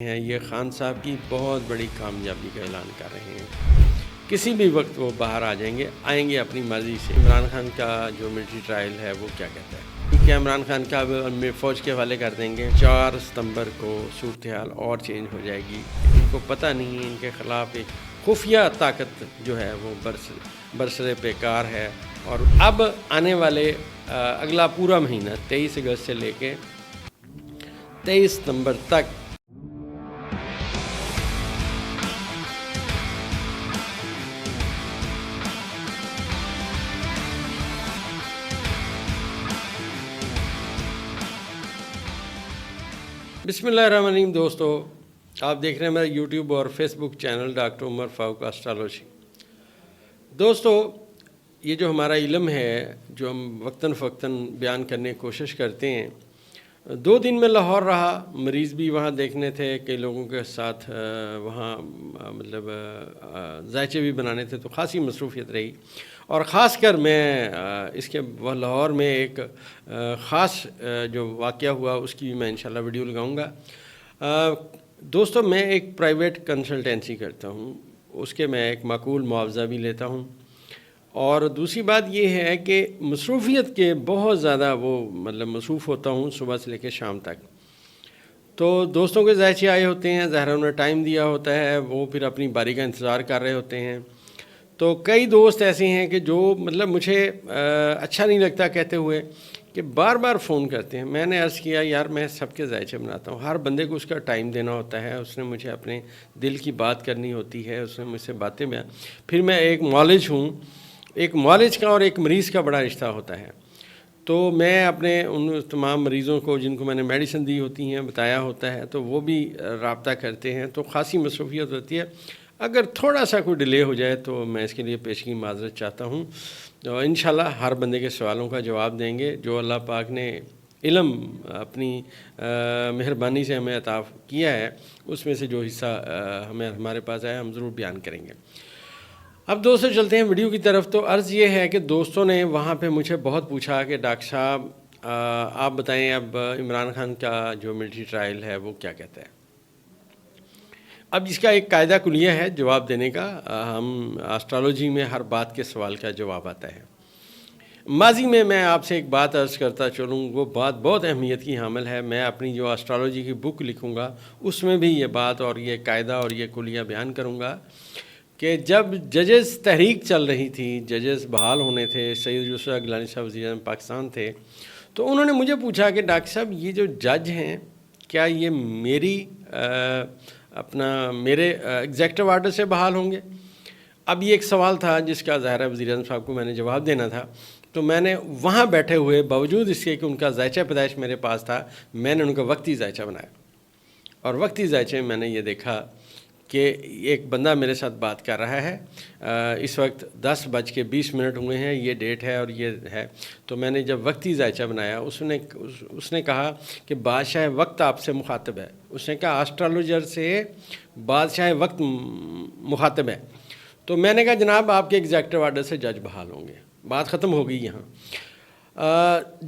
ہیں یہ خان صاحب کی بہت بڑی کامیابی کا اعلان کر رہے ہیں۔ کسی بھی وقت وہ باہر آئیں گے اپنی مرضی سے۔ عمران خان کا جو ملٹری ٹرائل ہے وہ کیا کہتا ہے؟ کیا عمران خان کا فوج کے حوالے کر دیں گے؟ 4 ستمبر کو صورتحال اور چینج ہو جائے گی۔ ان کو پتہ نہیں ہے، ان کے خلاف ایک خفیہ طاقت جو ہے وہ برسر پیکار ہے۔ اور اب آنے والے اگلا پورا مہینہ 23 اگست سے لے کے 23 ستمبر تک بسم اللہ الرحمن الرحیم۔ دوستو، آپ دیکھ رہے ہیں میرا یوٹیوب اور فیس بک چینل ڈاکٹر عمر فاروق اسٹرالوجی۔ دوستو، یہ جو ہمارا علم ہے جو ہم وقتاً فوقتاً بیان کرنے کی کوشش کرتے ہیں، 2 دن میں لاہور رہا، مریض بھی وہاں دیکھنے تھے، کئی لوگوں کے ساتھ وہاں ذائچے بھی بنانے تھے، تو خاصی مصروفیت رہی۔ اور خاص کر میں اس کے لاہور میں ایک خاص جو واقعہ ہوا اس کی بھی میں انشاءاللہ ویڈیو لگاؤں گا۔ دوستو، میں ایک پرائیویٹ کنسلٹنسی کرتا ہوں، اس کے میں ایک معقول معاوضہ بھی لیتا ہوں۔ اور دوسری بات یہ ہے کہ مصروفیت کے بہت زیادہ مصروف ہوتا ہوں صبح سے لے کے شام تک۔ تو دوستوں کے ذائچے آئے ہوتے ہیں، ظاہر انہوں نے ٹائم دیا ہوتا ہے، وہ پھر اپنی باری کا انتظار کر رہے ہوتے ہیں۔ تو کئی دوست ایسے ہیں کہ جو مجھے اچھا نہیں لگتا کہتے ہوئے کہ بار بار فون کرتے ہیں۔ میں نے عرض کیا، یار میں سب کے ذائچے بناتا ہوں، ہر بندے کو اس کا ٹائم دینا ہوتا ہے، اس نے مجھے اپنے دل کی بات کرنی ہوتی ہے، اس نے مجھ سے باتیں پھر میں ایک معالج ہوں، ایک معالج کا اور ایک مریض کا بڑا رشتہ ہوتا ہے۔ تو میں اپنے ان تمام مریضوں کو جن کو میں نے میڈیسن دی ہوتی ہیں بتایا ہوتا ہے، تو وہ بھی رابطہ کرتے ہیں، تو خاصی مصروفیت ہوتی ہے۔ اگر تھوڑا سا کوئی ڈیلے ہو جائے تو میں اس کے لیے پیشگی معذرت چاہتا ہوں۔ انشاءاللہ ہر بندے کے سوالوں کا جواب دیں گے۔ جو اللہ پاک نے علم اپنی مہربانی سے ہمیں عطا کیا ہے، اس میں سے جو حصہ ہمارے پاس آیا ہم ضرور بیان کریں گے۔ اب دوستوں چلتے ہیں ویڈیو کی طرف۔ تو عرض یہ ہے کہ دوستوں نے وہاں پہ مجھے بہت پوچھا کہ ڈاکٹر صاحب آپ بتائیں اب عمران خان کا جو ملٹری ٹرائل ہے وہ کیا کہتا ہے؟ اب اس کا ایک قاعدہ کلیہ ہے جواب دینے کا۔ ہم اسٹرالوجی میں ہر بات کے سوال کا جواب آتا ہے۔ ماضی میں آپ سے ایک بات عرض کرتا چلوں، وہ بات بہت اہمیت کی حامل ہے۔ میں اپنی جو اسٹرالوجی کی بک لکھوں گا اس میں بھی یہ بات اور یہ قاعدہ اور یہ کلیہ بیان کروں گا کہ جب ججز تحریک چل رہی تھی، ججز بحال ہونے تھے، سید یوسف گیلانی صاحب وزیر اعظم پاکستان تھے، تو انہوں نے مجھے پوچھا کہ ڈاکٹر صاحب یہ جو جج ہیں کیا یہ میرے ایگزیکٹو آرڈر سے بحال ہوں گے؟ اب یہ ایک سوال تھا جس کا ظاہر وزیر اعظم صاحب کو میں نے جواب دینا تھا، تو میں نے وہاں بیٹھے ہوئے باوجود اس کے کہ ان کا ذائچہ پیدائش میرے پاس تھا، میں نے ان کا وقتی ذائچہ بنایا۔ اور وقتی ذائچے میں نے یہ دیکھا کہ ایک بندہ میرے ساتھ بات کر رہا ہے، اس وقت 10:20 ہوئے ہیں، یہ ڈیٹ ہے اور یہ ہے۔ تو میں نے جب وقتی ذائچہ بنایا، اس نے کہا کہ بادشاہ وقت آپ سے مخاطب ہے۔ اس نے کہا اسٹرالوجر سے بادشاہ وقت مخاطب ہے۔ تو میں نے کہا جناب آپ کے ایگزیکٹو آرڈر سے جج بحال ہوں گے، بات ختم ہو گئی یہاں۔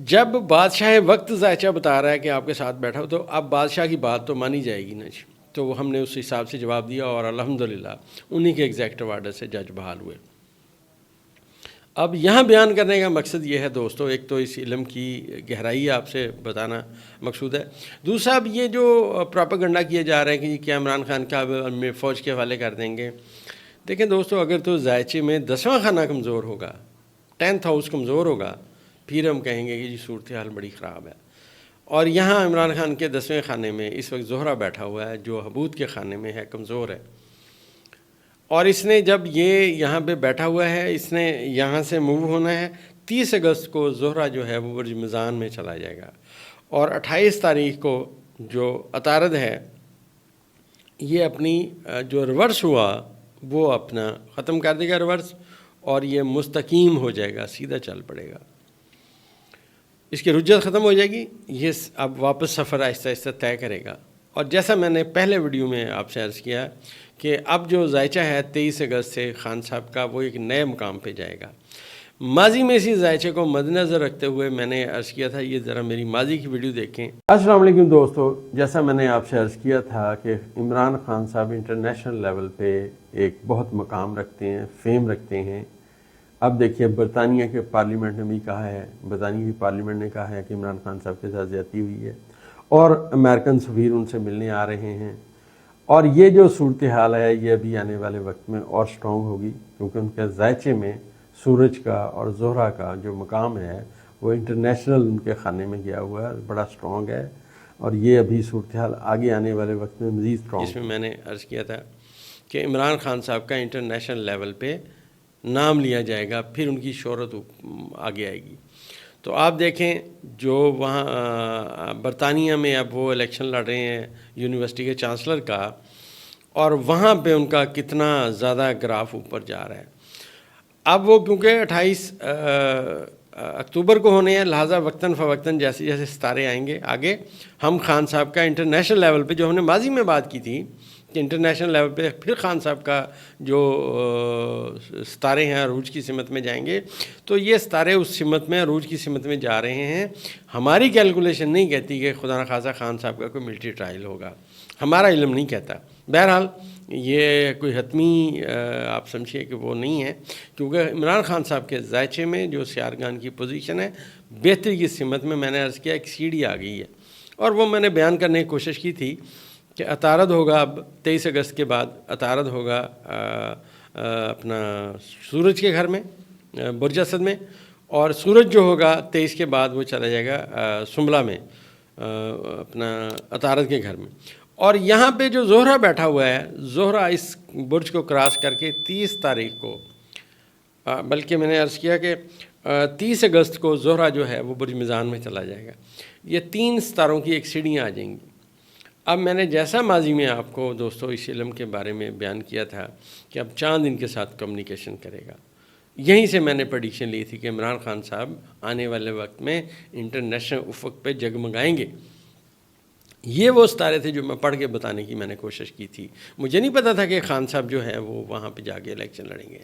جب بادشاہ وقت ذائچہ بتا رہا ہے کہ آپ کے ساتھ بیٹھا ہو، تو اب بادشاہ کی بات تو مانی جائے گی نا جی۔ تو ہم نے اس حساب سے جواب دیا اور الحمدللہ انہی کے ایگزیکٹو آرڈر سے جج بحال ہوئے۔ اب یہاں بیان کرنے کا مقصد یہ ہے دوستو، ایک تو اس علم کی گہرائی آپ سے بتانا مقصود ہے، دوسرا اب یہ جو پراپیگنڈا کیا جا رہا ہے کہ کیا عمران خان کا فوج کے حوالے کر دیں گے۔ دیکھیں دوستو، اگر تو ذائچے میں 10واں خانہ کمزور ہوگا، 10th ہاؤس کمزور ہوگا، پھر ہم کہیں گے کہ جی صورتحال بڑی خراب ہے۔ اور یہاں عمران خان کے 10ویں خانے میں اس وقت زہرہ بیٹھا ہوا ہے جو حبود کے خانے میں ہے، کمزور ہے۔ اور اس نے جب یہ یہاں پہ بیٹھا ہوا ہے، اس نے یہاں سے موو ہونا ہے۔ 30 اگست کو زہرہ جو ہے وہ برج میزان میں چلا جائے گا، اور 28 تاریخ کو جو عطارد ہے یہ اپنی جو ریورس ہوا وہ اپنا ختم کر دے گا ریورس، اور یہ مستقیم ہو جائے گا، سیدھا چل پڑے گا، اس کی رجت ختم ہو جائے گی، یہ اب واپس سفر آہستہ آہستہ طے کرے گا۔ اور جیسا میں نے پہلے ویڈیو میں آپ سے عرض کیا کہ اب جو ذائچہ ہے 23 اگست سے خان صاحب کا وہ ایک نئے مقام پہ جائے گا۔ ماضی میں اسی ذائچے کو مد نظر رکھتے ہوئے میں نے عرض کیا تھا، یہ ذرا میری ماضی کی ویڈیو دیکھیں۔ السلام علیکم دوستو، جیسا میں نے آپ سے عرض کیا تھا کہ عمران خان صاحب انٹرنیشنل لیول پہ ایک بہت مقام رکھتے ہیں، فیم رکھتے ہیں۔ اب دیکھیے برطانیہ کے پارلیمنٹ نے بھی کہا ہے، برطانیہ کی پارلیمنٹ نے کہا ہے کہ عمران خان صاحب کے ساتھ زیادتی ہوئی ہے، اور امریکن سفیر ان سے ملنے آ رہے ہیں، اور یہ جو صورتحال ہے یہ ابھی آنے والے وقت میں اور سٹرونگ ہوگی، کیونکہ ان کے ذائچے میں سورج کا اور زہرہ کا جو مقام ہے وہ انٹرنیشنل ان کے خانے میں گیا ہوا ہے، بڑا سٹرونگ ہے، اور یہ ابھی صورتحال آگے آنے والے وقت میں مزید سٹرونگ۔ اس میں میں نے عرض کیا تھا کہ عمران خان صاحب کا انٹرنیشنل لیول پہ نام لیا جائے گا، پھر ان کی شہرت آگے آئے گی۔ تو آپ دیکھیں جو وہاں برطانیہ میں اب وہ الیکشن لڑ رہے ہیں یونیورسٹی کے چانسلر کا، اور وہاں پہ ان کا کتنا زیادہ گراف اوپر جا رہا ہے۔ اب وہ کیونکہ 28 اکتوبر کو ہونے ہیں، لہٰذا وقتاً فوقتاً جیسے جیسے ستارے آئیں گے آگے، ہم خان صاحب کا انٹرنیشنل لیول پہ جو ہم نے ماضی میں بات کی تھی کہ انٹرنیشنل لیول پہ پھر خان صاحب کا جو ستارے ہیں عروج کی سمت میں جائیں گے، تو یہ ستارے اس سمت میں عروج کی سمت میں جا رہے ہیں۔ ہماری کیلکولیشن نہیں کہتی کہ خدا نخواستہ خان صاحب کا کوئی ملٹری ٹرائل ہوگا، ہمارا علم نہیں کہتا۔ بہرحال یہ کوئی حتمی آپ سمجھیے کہ وہ نہیں ہے، کیونکہ عمران خان صاحب کے ذائچے میں جو سیارگان کی پوزیشن ہے بہتری کی سمت میں، میں نے عرض کیا ایک سیڑھی آ گئی ہے، اور وہ میں نے بیان کرنے کی کوشش کی تھی کہ عطارد ہوگا اب 23 اگست کے بعد، عطارد ہوگا اپنا سورج کے گھر میں برج اسد میں، اور سورج جو ہوگا 23 کے بعد وہ چلا جائے گا سنبلہ میں اپنا عطارد کے گھر میں۔ اور یہاں پہ جو زہرہ بیٹھا ہوا ہے، زہرہ اس برج کو کراس کر کے 30 تاریخ کو، بلکہ میں نے عرض کیا کہ 30 اگست کو زہرہ جو ہے وہ برج میزان میں چلا جائے گا۔ یہ 3 ستاروں کی ایک سیڑھیاں آ جائیں گی۔ اب میں نے جیسا ماضی میں آپ کو دوستو اس علم کے بارے میں بیان کیا تھا کہ اب چاند ان کے ساتھ کمیونیکیشن کرے گا، یہیں سے میں نے پریڈکشن لی تھی کہ عمران خان صاحب آنے والے وقت میں انٹرنیشنل افق پہ جگمگائیں گے۔ یہ وہ ستارے تھے جو میں پڑھ کے بتانے کی میں نے کوشش کی تھی، مجھے نہیں پتا تھا کہ خان صاحب جو ہے وہ وہاں پہ جا کے الیکشن لڑیں گے۔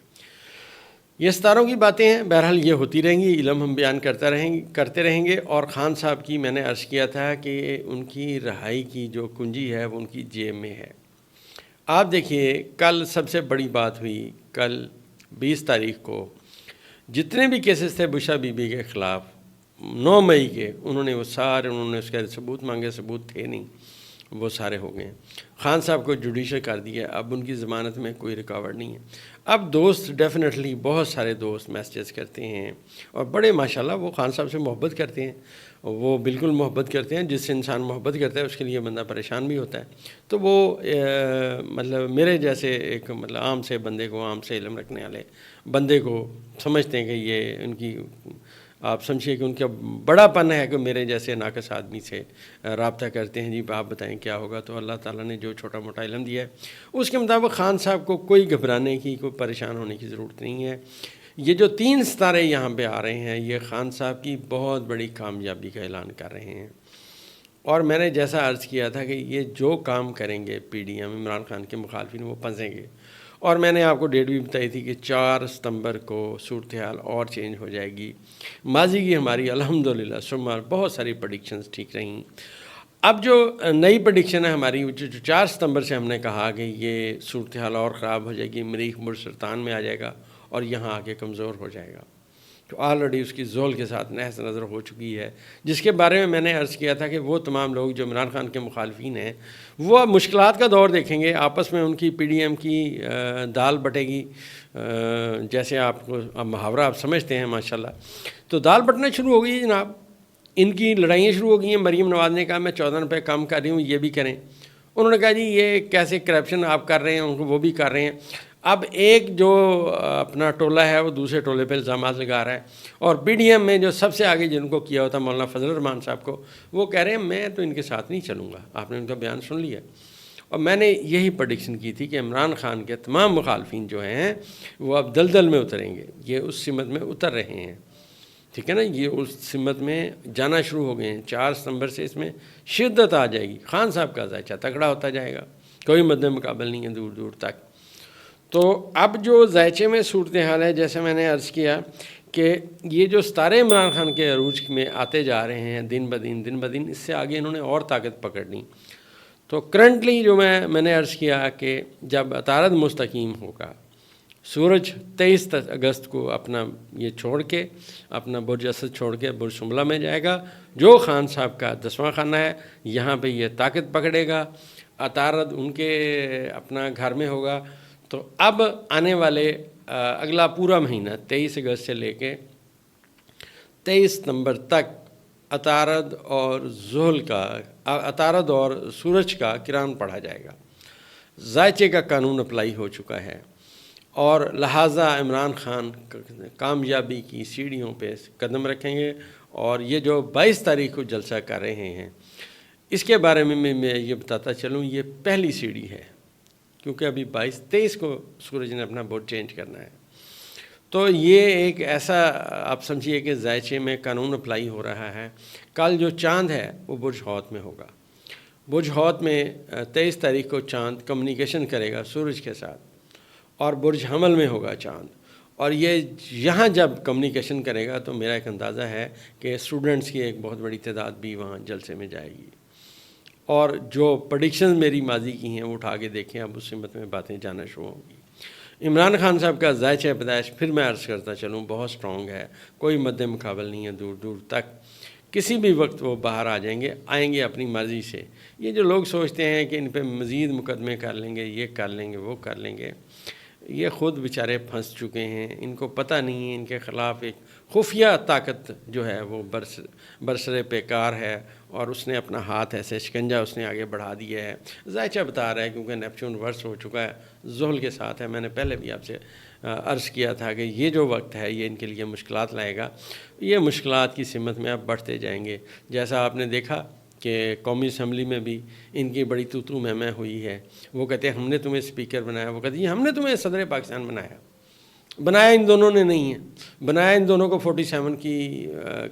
یہ ستاروں کی باتیں ہیں، بہرحال یہ ہوتی رہیں گی، علم ہم بیان کرتے رہیں گے۔ اور خان صاحب کی میں نے عرض کیا تھا کہ ان کی رہائی کی جو کنجی ہے وہ ان کی جیب میں ہے۔ آپ دیکھیے کل سب سے بڑی بات ہوئی، کل 20 تاریخ کو جتنے بھی کیسز تھے بشا بی بی کے خلاف 9 مئی کے، انہوں نے اس کے ثبوت مانگے، ثبوت تھے نہیں، وہ سارے ہو گئے۔ خان صاحب کو جوڈیشل کر دیا، اب ان کی ضمانت میں کوئی رکاوٹ نہیں ہے۔ اب دوست ڈیفینیٹلی بہت سارے دوست میسیجز کرتے ہیں، اور بڑے ماشاءاللہ وہ خان صاحب سے محبت کرتے ہیں، وہ بالکل محبت کرتے ہیں۔ جس سے انسان محبت کرتا ہے اس کے لیے بندہ پریشان بھی ہوتا ہے، تو وہ مطلب میرے جیسے ایک مطلب عام سے بندے کو، عام سے علم رکھنے والے بندے کو سمجھتے ہیں کہ یہ ان کی، آپ سمجھیے کہ ان کا بڑا پن ہے کہ میرے جیسے ناقص آدمی سے رابطہ کرتے ہیں، جی آپ بتائیں کیا ہوگا۔ تو اللہ تعالیٰ نے جو چھوٹا موٹا علم دیا ہے اس کے مطابق خان صاحب کو کوئی گھبرانے کی، کوئی پریشان ہونے کی ضرورت نہیں ہے۔ یہ جو 3 ستارے یہاں پہ آ رہے ہیں یہ خان صاحب کی بہت بڑی کامیابی کا اعلان کر رہے ہیں، اور میں نے جیسا عرض کیا تھا کہ یہ جو کام کریں گے P D M Imran Khan کے مخالفین وہ پھنسیں گے، اور میں نے آپ کو ڈیٹ بھی بتائی تھی کہ 4 ستمبر کو صورتحال اور چینج ہو جائے گی۔ ماضی کی ہماری الحمدللہ شمار بہت ساری پریڈکشنز ٹھیک رہیں۔ اب جو نئی پریڈکشن ہے ہماری، جو 4 ستمبر سے ہم نے کہا کہ یہ صورتحال اور خراب ہو جائے گی، مریخ برج سرطان میں آ جائے گا اور یہاں آ کے کمزور ہو جائے گا، تو آلریڈی اس کی زول کے ساتھ نحس نظر ہو چکی ہے، جس کے بارے میں نے عرض کیا تھا کہ وہ تمام لوگ جو عمران خان کے مخالفین ہیں وہ اب مشکلات کا دور دیکھیں گے، آپس میں ان کی پی ڈی ایم کی دال بٹے گی، جیسے آپ کو اب محاورہ آپ سمجھتے ہیں ماشاءاللہ، تو دال بٹنا شروع ہو گئی جناب، ان کی لڑائیاں شروع ہو گئی ہیں۔ مریم نواز نے کہا میں 14 روپے کم کر رہی ہوں، یہ بھی کریں، انہوں نے کہا جی یہ کیسے کرپشن آپ کر رہے ہیں، ان کو وہ بھی کر رہے ہیں۔ اب ایک جو اپنا ٹولہ ہے وہ دوسرے ٹولے پہ الزامات لگا رہا ہے، اور پی ڈی ایم میں جو سب سے آگے جن کو کیا ہوتا مولانا فضل الرحمان صاحب کو، وہ کہہ رہے ہیں میں تو ان کے ساتھ نہیں چلوں گا۔ آپ نے ان کا بیان سن لیا، اور میں نے یہی پریڈکشن کی تھی کہ عمران خان کے تمام مخالفین جو ہیں وہ اب دلدل میں اتریں گے، یہ اس سمت میں اتر رہے ہیں، ٹھیک ہے نا، یہ اس سمت میں جانا شروع ہو گئے ہیں۔ 4 ستمبر سے اس میں شدت آ جائے گی، خان صاحب کا ذائچہ تگڑا ہوتا جائے گا، کوئی مد مقابل نہیں ہے دور دور تک۔ تو اب جو ذائچے میں صورتحال ہے، جیسے میں نے عرض کیا کہ یہ جو ستارے عمران خان کے عروج میں آتے جا رہے ہیں دن بدن اس سے آگے انہوں نے اور طاقت پکڑنی. تو کرنٹلی جو میں نے عرض کیا کہ جب عطارد مستقیم ہوگا، سورج 23 اگست کو اپنا یہ چھوڑ کے، اپنا برج اسد چھوڑ کے برج شملہ میں جائے گا، جو خان صاحب کا 10واں خانہ ہے، یہاں پہ یہ طاقت پکڑے گا. عطارد ان کے اپنا گھر میں ہوگا. تو اب آنے والے اگلا پورا مہینہ 23 اگست سے لے کے 23 ستمبر تک عطارد اور سورج کا کران پڑھا جائے گا. ذائچے کا قانون اپلائی ہو چکا ہے، اور لہٰذا عمران خان کامیابی کی سیڑھیوں پہ قدم رکھیں گے. اور یہ جو 22 تاریخ کو جلسہ کر رہے ہیں، اس کے بارے میں میں یہ بتاتا چلوں، یہ پہلی سیڑھی ہے، کیونکہ ابھی 23 کو سورج نے اپنا برج چینج کرنا ہے. تو یہ ایک ایسا آپ سمجھیے کہ ذائچے میں قانون اپلائی ہو رہا ہے. کل جو چاند ہے وہ برج حوت میں ہوگا. برج حوت میں 23 تاریخ کو چاند کمیونیکیشن کرے گا سورج کے ساتھ، اور برج حمل میں ہوگا چاند. اور یہ یہاں جب کمیونیکیشن کرے گا تو میرا ایک اندازہ ہے کہ اسٹوڈنٹس کی ایک بہت بڑی تعداد بھی وہاں جلسے میں جائے گی. اور جو پریڈکشن میری ماضی کی ہیں وہ اٹھا کے دیکھیں، اب اس سمت میں باتیں جانا شروع ہوں گی. عمران خان صاحب کا ذائچہ پیدائش پھر میں عرض کرتا چلوں بہت سٹرونگ ہے، کوئی مد مقابل نہیں ہے دور دور تک. کسی بھی وقت وہ باہر آئیں گے اپنی مرضی سے. یہ جو لوگ سوچتے ہیں کہ ان پہ مزید مقدمے کر لیں گے، یہ کر لیں گے، وہ کر لیں گے، یہ خود بیچارے پھنس چکے ہیں. ان کو پتہ نہیں ہے ان کے خلاف ایک خفیہ طاقت جو ہے وہ برسر پیکار ہے، اور اس نے اپنا ہاتھ ایسے شکنجہ اس نے آگے بڑھا دیا ہے. ذائچہ بتا رہا ہے کیونکہ نیپچون ورس ہو چکا ہے، زحل کے ساتھ ہے. میں نے پہلے بھی آپ سے عرض کیا تھا کہ یہ جو وقت ہے یہ ان کے لیے مشکلات لائے گا. یہ مشکلات کی سمت میں اب بڑھتے جائیں گے. جیسا آپ نے دیکھا کہ قومی اسمبلی میں بھی ان کی بڑی تو میں ہوئی ہے. وہ کہتے ہیں ہم نے تمہیں اسپیکر بنایا، وہ کہتے ہیں ہم نے تمہیں صدر پاکستان بنایا ان دونوں نے نہیں ہے، بنایا ان دونوں کو 47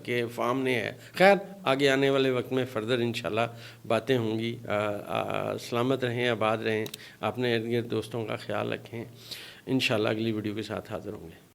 کے فارم نے ہے. خیر آگے آنے والے وقت میں فردر انشاءاللہ باتیں ہوں گی. سلامت رہیں، آباد رہیں، اپنے ارد گرد دوستوں کا خیال رکھیں. انشاءاللہ اگلی ویڈیو کے ساتھ حاضر ہوں گے.